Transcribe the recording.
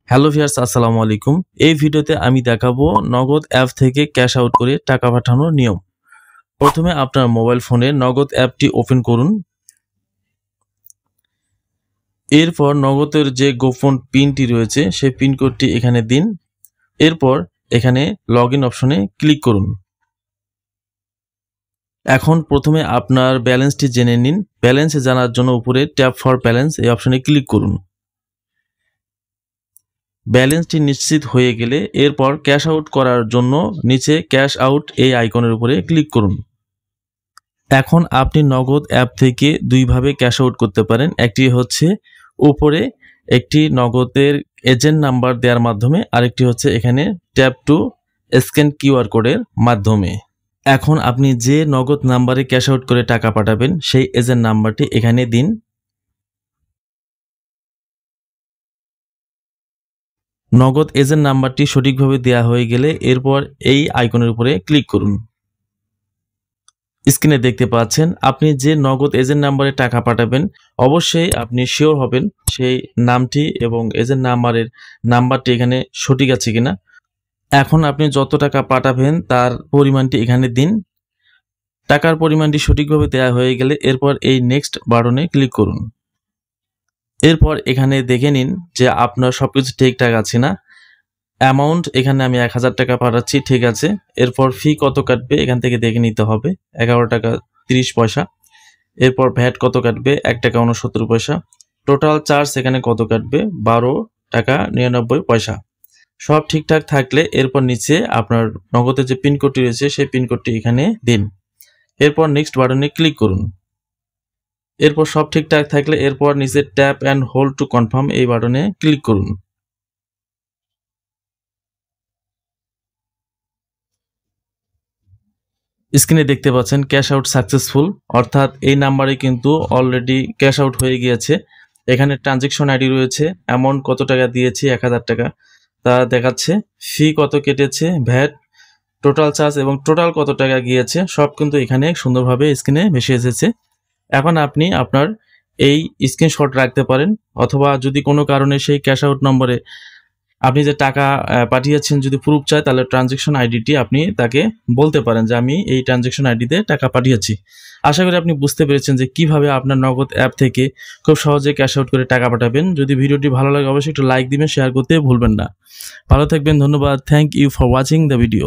Hello viewers, আসসালামু আলাইকুম। এই ভিডিওতে আমি দেখাবো নগদ অ্যাপ থেকে ক্যাশ আউট করে টাকা পাঠানোর নিয়ম। প্রথমে আপনার মোবাইল ফোনে নগদ অ্যাপটি ওপেন করুন। এরপর নগদের যে গোপন পিনটি রয়েছে সেই পিন কোডটি এখানে দিন। এরপর এখানে লগইন অপশনে ক্লিক করুন। এখন প্রথমে আপনার ব্যালেন্সটি জেনে নিন। ব্যালেন্স জানার জন্য উপরে ট্যাপ ফর ব্যালেন্স এই অপশনে ক্লিক করুন। ব্যালেন্সটি নিশ্চিত হয়ে গেলে এরপর ক্যাশ আউট করার জন্য নিচে ক্যাশ আউট এই আইকনের উপরে ক্লিক করুন। এখন আপনি নগদ অ্যাপ থেকে দুইভাবে ক্যাশ আউট করতে পারেন। একটি হচ্ছে উপরে একটি নগদের এজেন্ট নাম্বার দেওয়ার মাধ্যমে, আরেকটি হচ্ছে এখানে ট্যাপ টু স্ক্যান কিউআর কোডের মাধ্যমে। এখন আপনি যে নগদ নাম্বারে ক্যাশ আউট করে টাকা পাঠাবেন সেই এজেন্ট নাম্বারটি এখানে দিন। নগদ এজেন্ট নাম্বারটি সঠিকভাবে দেওয়া হয়ে গেলে এরপর এই আইকনের উপরে ক্লিক করুন। স্ক্রিনে দেখতে পাচ্ছেন আপনি যে নগদ এজেন্ট নাম্বারে টাকা পাঠাবেন অবশ্যই আপনি শিওর হবেন সেই নামটি এবং এজেন্ট নাম্বারটি এখানে সঠিক আছে কিনা। এখন আপনি যত টাকা পাঠাবেন তার পরিমাণটি এখানে দিন। টাকার পরিমাণটি সঠিকভাবে দেওয়া হয়ে গেলে এরপর এই নেক্সট বাটনে ক্লিক করুন। এরপর এখানে দেখে নিন যে আপনার সবকিছু ঠিকঠাক আছে না। অ্যামাউন্ট এখানে আমি 1000 টাকা পাঠাচ্ছি, ঠিক আছে। এরপর ফি কত কাটবে এখান থেকে দেখে নিতে হবে, 11 টাকা 30 পয়সা। এরপর ভ্যাট কত কাটবে, 1 টাকা 69 পয়সা। টোটাল চার্জ এখানে কত কাটবে, 12 টাকা 99 পয়সা। সব ঠিকঠাক থাকলে এরপর নিচে আপনার নগদের যে পিনকোডটি রয়েছে সেই পিনকোডটি এখানে দিন। এরপর নেক্সট বাটনে ক্লিক করুন। এরপর সব ঠিকঠাক থাকলে এরপর নিচে tap and hold to confirm এই বাটনে ক্লিক করুন। স্ক্রিনে দেখতে পাচ্ছেন ক্যাশ আউট সাকসেসফুল, অর্থাৎ এই নাম্বারে কিন্তু অলরেডি ক্যাশ আউট হয়ে গিয়েছে। এখানে ট্রানজ্যাকশন আইডি রয়েছে, অ্যামাউন্ট কত টাকা দিয়েছি 1000 টাকা তা দেখাচ্ছে, ফি কত কেটেছে, ভ্যাট, টোটাল চার্জ এবং টোটাল কত টাকা গিয়েছে সব কিন্তু এখানে সুন্দরভাবে স্ক্রিনে ভেসে এসেছে। এখন আপনি আপনার এই স্ক্রিনশট রাখতে পারেন, অথবা যদি কোনো কারণে সেই ক্যাশ আউট নম্বরে আপনি যে টাকা পাঠিয়েছেন যদি প্রুফ চায় তাহলে ট্রানজ্যাকশন আইডিটি আপনি তাকে বলতে পারেন যে আমি এই ট্রানজ্যাকশন আইডিতে টাকা পাঠিয়েছি। আশা করি আপনি বুঝতে পেরেছেন যে কিভাবে আপনার নগদ অ্যাপ থেকে খুব সহজে ক্যাশ আউট করে টাকা পাঠাবেন। যদি ভিডিওটি ভালো লাগে অবশ্যই একটু লাইক দিবেন, শেয়ার করতে ভুলবেন না। ভালো থাকবেন, ধন্যবাদ। Thank you for watching the video.